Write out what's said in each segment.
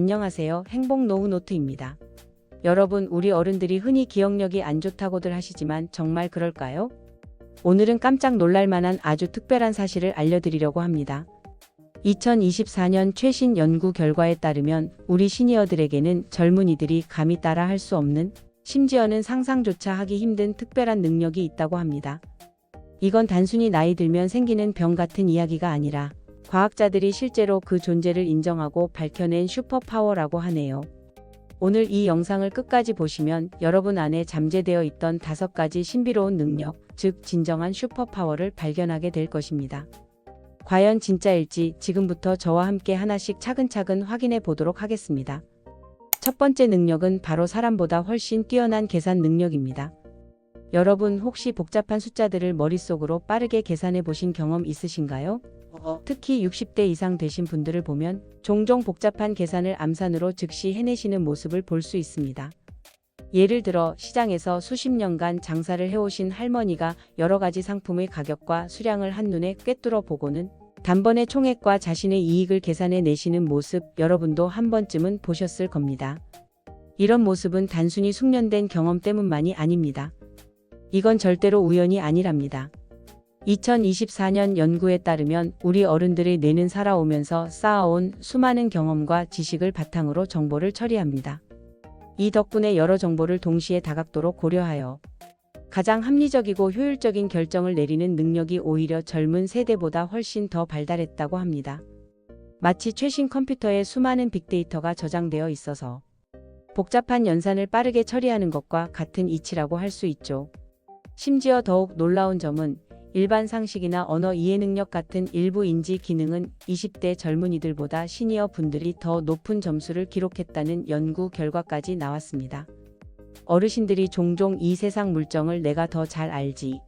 안녕하세요. 행복 노후 노트입니다. 여러분, 우리 어른들이 흔히 기억력이 안 좋다고들 하시지만 정말 그럴까요? 오늘은 깜짝 놀랄 만한 아주 특별한 사실을 알려드리려고 합니다. 2024년 최신 연구 결과에 따르면 우리 시니어들에게는 젊은이들이 감히 따라 할 수 없는, 심지어는 상상조차 하기 힘든 특별한 능력이 있다고 합니다. 이건 단순히 나이 들면 생기는 병 같은 이야기가 아니라 과학자들이 실제로 그 존재를 인정하고 밝혀낸 슈퍼파워라고 하네요. 오늘 이 영상을 끝까지 보시면 여러분 안에 잠재되어 있던 5가지 신비로운 능력, 즉 진정한 슈퍼파워를 발견하게 될 것입니다. 과연 진짜일지 지금부터 저와 함께 하나씩 차근차근 확인해 보도록 하겠습니다. 첫 번째 능력은 바로 사람보다 훨씬 뛰어난 계산 능력입니다. 여러분, 혹시 복잡한 숫자들을 머릿속으로 빠르게 계산해 보신 경험 있으신가요? 특히 60대 이상 되신 분들을 보면 종종 복잡한 계산을 암산으로 즉시 해내시는 모습을 볼 수 있습니다. 예를 들어 시장에서 수십 년간 장사를 해오신 할머니가 여러 가지 상품의 가격과 수량을 한눈에 꿰뚫어 보고는 단번에 총액과 자신의 이익을 계산해 내시는 모습, 여러분도 한 번쯤은 보셨을 겁니다. 이런 모습은 단순히 숙련된 경험 때문만이 아닙니다. 이건 절대로 우연이 아니랍니다. 2024년 연구에 따르면 우리 어른들의 뇌는 살아오면서 쌓아온 수많은 경험과 지식을 바탕으로 정보를 처리합니다. 이 덕분에 여러 정보를 동시에 다각도로 고려하여 가장 합리적이고 효율적인 결정을 내리는 능력이 오히려 젊은 세대보다 훨씬 더 발달했다고 합니다. 마치 최신 컴퓨터에 수많은 빅데이터가 저장되어 있어서 복잡한 연산을 빠르게 처리하는 것과 같은 이치라고 할 수 있죠. 심지어 더욱 놀라운 점은 일반 상식이나 언어 이해 능력 같은 일부 인지 기능은 20대 젊은이들보다 시니어 분들이 더 높은 점수를 기록했다는 연구 결과까지 나왔습니다. 어르신들이 종종 이 세상 물정을 내가 더 잘 알지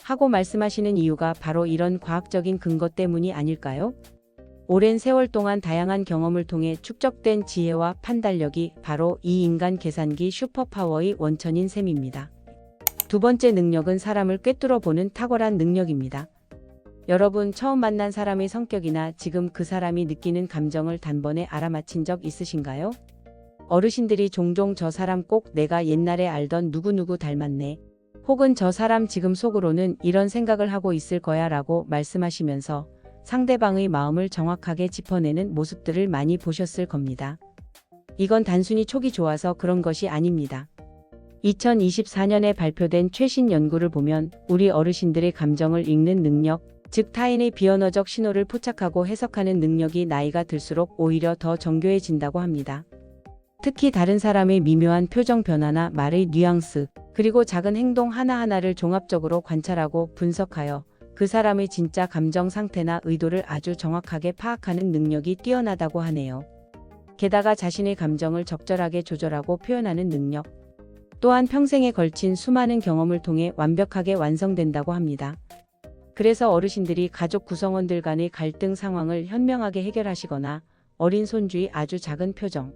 하고 말씀하시는 이유가 바로 이런 과학적인 근거 때문이 아닐까요? 오랜 세월 동안 다양한 경험을 통해 축적된 지혜와 판단력이 바로 이 인간 계산기 슈퍼파워의 원천인 셈입니다. 두 번째 능력은 사람을 꿰뚫어 보는 탁월한 능력입니다. 여러분, 처음 만난 사람의 성격이나 지금 그 사람이 느끼는 감정을 단번에 알아맞힌 적 있으신가요? 어르신들이 종종 저 사람 꼭 내가 옛날에 알던 누구누구 닮았네, 혹은 저 사람 지금 속으로는 이런 생각을 하고 있을 거야 라고 말씀하시면서 상대방의 마음을 정확하게 짚어내는 모습들을 많이 보셨을 겁니다. 이건 단순히 촉이 좋아서 그런 것이 아닙니다. 2024년에 발표된 최신 연구를 보면 우리 어르신들의 감정을 읽는 능력, 즉 타인의 비언어적 신호를 포착하고 해석하는 능력이 나이가 들수록 오히려 더 정교해진다고 합니다. 특히 다른 사람의 미묘한 표정 변화나 말의 뉘앙스, 그리고 작은 행동 하나하나를 종합적으로 관찰하고 분석하여 그 사람의 진짜 감정 상태나 의도를 아주 정확하게 파악하는 능력이 뛰어나다고 하네요. 게다가 자신의 감정을 적절하게 조절하고 표현하는 능력 또한 평생에 걸친 수많은 경험을 통해 완벽하게 완성된다고 합니다. 그래서 어르신들이 가족 구성원들 간의 갈등 상황을 현명하게 해결하시거나 어린 손주의 아주 작은 표정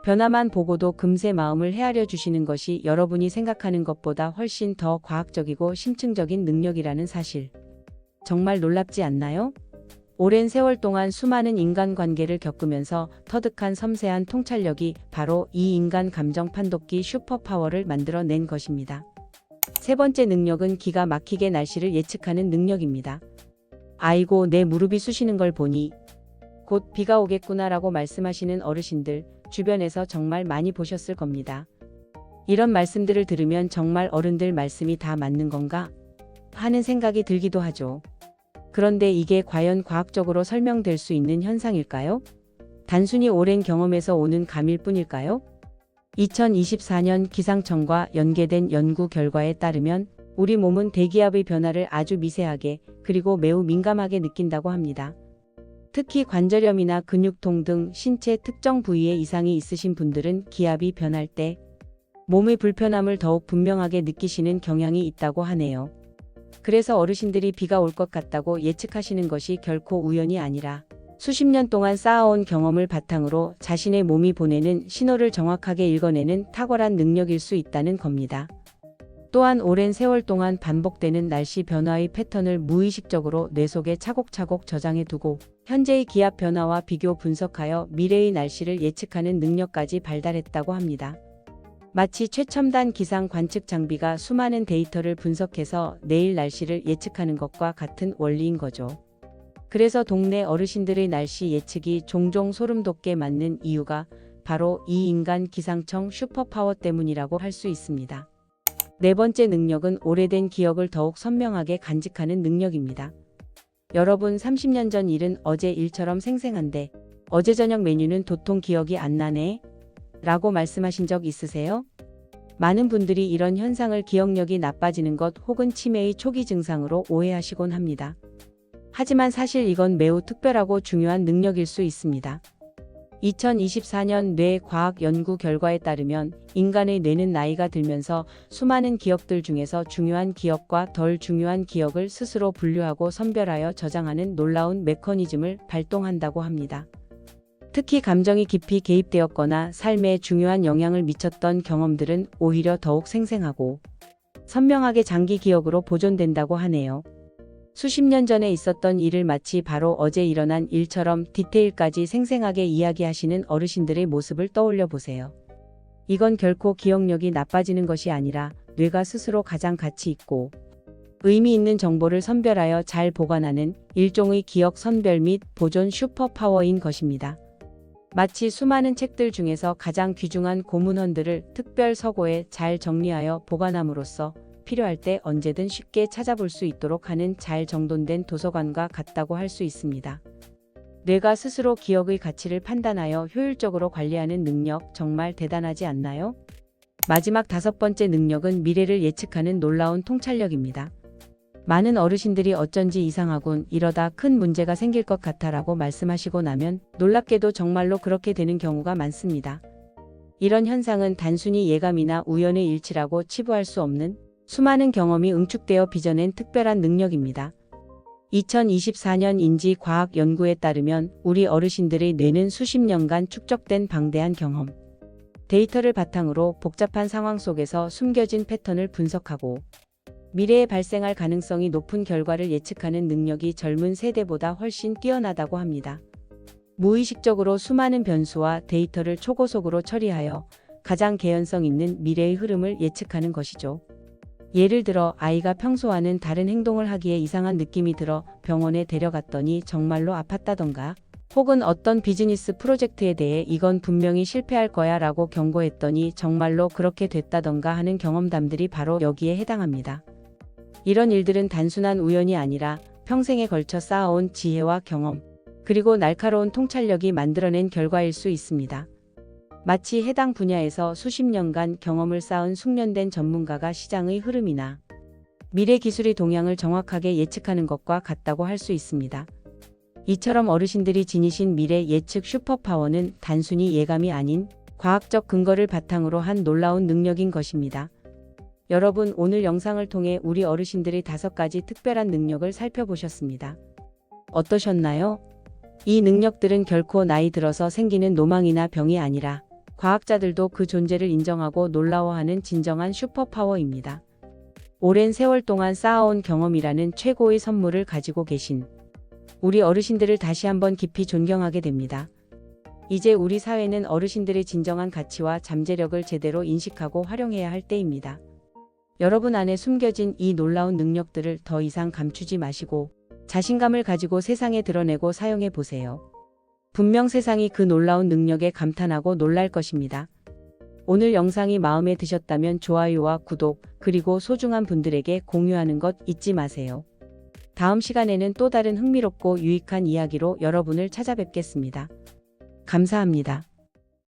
변화만 보고도 금세 마음을 헤아려 주시는 것이 여러분이 생각하는 것보다 훨씬 더 과학적이고 심층적인 능력이라는 사실. 정말 놀랍지 않나요? 오랜 세월 동안 수많은 인간관계를 겪으면서 터득한 섬세한 통찰력이 바로 이 인간 감정 판독기 슈퍼파워를 만들어낸 것입니다. 세 번째 능력은 기가 막히게 날씨를 예측하는 능력입니다. 아이고, 내 무릎이 쑤시는 걸 보니 곧 비가 오겠구나라고 말씀하시는 어르신들 주변에서 정말 많이 보셨을 겁니다. 이런 말씀들을 들으면 정말 어른들 말씀이 다 맞는 건가 하는 생각이 들기도 하죠. 그런데 이게 과연 과학적으로 설명될 수 있는 현상일까요? 단순히 오랜 경험에서 오는 감일 뿐일까요? 2024년 기상청과 연계된 연구 결과에 따르면 우리 몸은 대기압의 변화를 아주 미세하게 그리고 매우 민감하게 느낀다고 합니다. 특히 관절염이나 근육통 등 신체 특정 부위에 이상이 있으신 분들은 기압이 변할 때 몸의 불편함을 더욱 분명하게 느끼시는 경향이 있다고 하네요. 그래서 어르신들이 비가 올 것 같다고 예측하시는 것이 결코 우연이 아니라 수십 년 동안 쌓아온 경험을 바탕으로 자신의 몸이 보내는 신호를 정확하게 읽어내는 탁월한 능력일 수 있다는 겁니다. 또한 오랜 세월 동안 반복되는 날씨 변화의 패턴을 무의식적으로 뇌 속에 차곡차곡 저장해 두고 현재의 기압 변화와 비교 분석하여 미래의 날씨를 예측하는 능력까지 발달했다고 합니다. 마치 최첨단 기상 관측 장비가 수많은 데이터를 분석해서 내일 날씨를 예측하는 것과 같은 원리인 거죠. 그래서 동네 어르신들의 날씨 예측이 종종 소름 돋게 맞는 이유가 바로 이 인간 기상청 슈퍼파워 때문이라고 할 수 있습니다. 네 번째 능력은 오래된 기억을 더욱 선명하게 간직하는 능력입니다. 여러분 30년 전 일은 어제 일처럼 생생한데 어제 저녁 메뉴는 도통 기억이 안 나네? 라고 말씀하신 적 있으세요? 많은 분들이 이런 현상을 기억력이 나빠지는 것 혹은 치매의 초기 증상으로 오해하시곤 합니다. 하지만 사실 이건 매우 특별하고 중요한 능력일 수 있습니다. 2024년 뇌 과학 연구 결과에 따르면 인간의 뇌는 나이가 들면서 수많은 기억들 중에서 중요한 기억과 덜 중요한 기억을 스스로 분류하고 선별하여 저장하는 놀라운 메커니즘을 발동한다고 합니다. 특히 감정이 깊이 개입되었거나 삶에 중요한 영향을 미쳤던 경험들은 오히려 더욱 생생하고 선명하게 장기 기억으로 보존된다고 하네요. 수십 년 전에 있었던 일을 마치 바로 어제 일어난 일처럼 디테일까지 생생하게 이야기하시는 어르신들의 모습을 떠올려 보세요. 이건 결코 기억력이 나빠지는 것이 아니라 뇌가 스스로 가장 가치 있고 의미 있는 정보를 선별하여 잘 보관하는 일종의 기억 선별 및 보존 슈퍼파워인 것입니다. 마치 수많은 책들 중에서 가장 귀중한 고문헌들을 특별 서고에 잘 정리하여 보관함으로써 필요할 때 언제든 쉽게 찾아볼 수 있도록 하는 잘 정돈된 도서관과 같다고 할 수 있습니다. 뇌가 스스로 기억의 가치를 판단하여 효율적으로 관리하는 능력 정말 대단하지 않나요? 마지막 다섯 번째 능력은 미래를 예측하는 놀라운 통찰력입니다. 많은 어르신들이 어쩐지 이상하군, 이러다 큰 문제가 생길 것 같아라고 말씀하시고 나면 놀랍게도 정말로 그렇게 되는 경우가 많습니다. 이런 현상은 단순히 예감이나 우연의 일치라고 치부할 수 없는 수많은 경험이 응축되어 빚어낸 특별한 능력입니다. 2024년 인지과학 연구에 따르면 우리 어르신들의 뇌는 수십 년간 축적된 방대한 경험, 데이터를 바탕으로 복잡한 상황 속에서 숨겨진 패턴을 분석하고 미래에 발생할 가능성이 높은 결과를 예측하는 능력이 젊은 세대보다 훨씬 뛰어나다고 합니다. 무의식적으로 수많은 변수와 데이터를 초고속으로 처리하여 가장 개연성 있는 미래의 흐름을 예측하는 것이죠. 예를 들어 아이가 평소와는 다른 행동을 하기에 이상한 느낌이 들어 병원에 데려갔더니 정말로 아팠다던가, 혹은 어떤 비즈니스 프로젝트에 대해 이건 분명히 실패할 거야 라고 경고했더니 정말로 그렇게 됐다던가 하는 경험담들이 바로 여기에 해당합니다. 이런 일들은 단순한 우연이 아니라 평생에 걸쳐 쌓아온 지혜와 경험, 그리고 날카로운 통찰력이 만들어낸 결과일 수 있습니다. 마치 해당 분야에서 수십 년간 경험을 쌓은 숙련된 전문가가 시장의 흐름이나 미래 기술의 동향을 정확하게 예측하는 것과 같다고 할 수 있습니다. 이처럼 어르신들이 지니신 미래 예측 슈퍼파워는 단순히 예감이 아닌 과학적 근거를 바탕으로 한 놀라운 능력인 것입니다. 여러분, 오늘 영상을 통해 우리 어르신들의 5가지 특별한 능력을 살펴보셨습니다. 어떠셨나요? 이 능력들은 결코 나이 들어서 생기는 노망이나 병이 아니라 과학자들도 그 존재를 인정하고 놀라워하는 진정한 슈퍼파워입니다. 오랜 세월 동안 쌓아온 경험이라는 최고의 선물을 가지고 계신 우리 어르신들을 다시 한번 깊이 존경하게 됩니다. 이제 우리 사회는 어르신들의 진정한 가치와 잠재력을 제대로 인식하고 활용해야 할 때입니다. 여러분 안에 숨겨진 이 놀라운 능력들을 더 이상 감추지 마시고 자신감을 가지고 세상에 드러내고 사용해 보세요. 분명 세상이 그 놀라운 능력에 감탄하고 놀랄 것입니다. 오늘 영상이 마음에 드셨다면 좋아요와 구독, 그리고 소중한 분들에게 공유하는 것 잊지 마세요. 다음 시간에는 또 다른 흥미롭고 유익한 이야기로 여러분을 찾아뵙겠습니다. 감사합니다.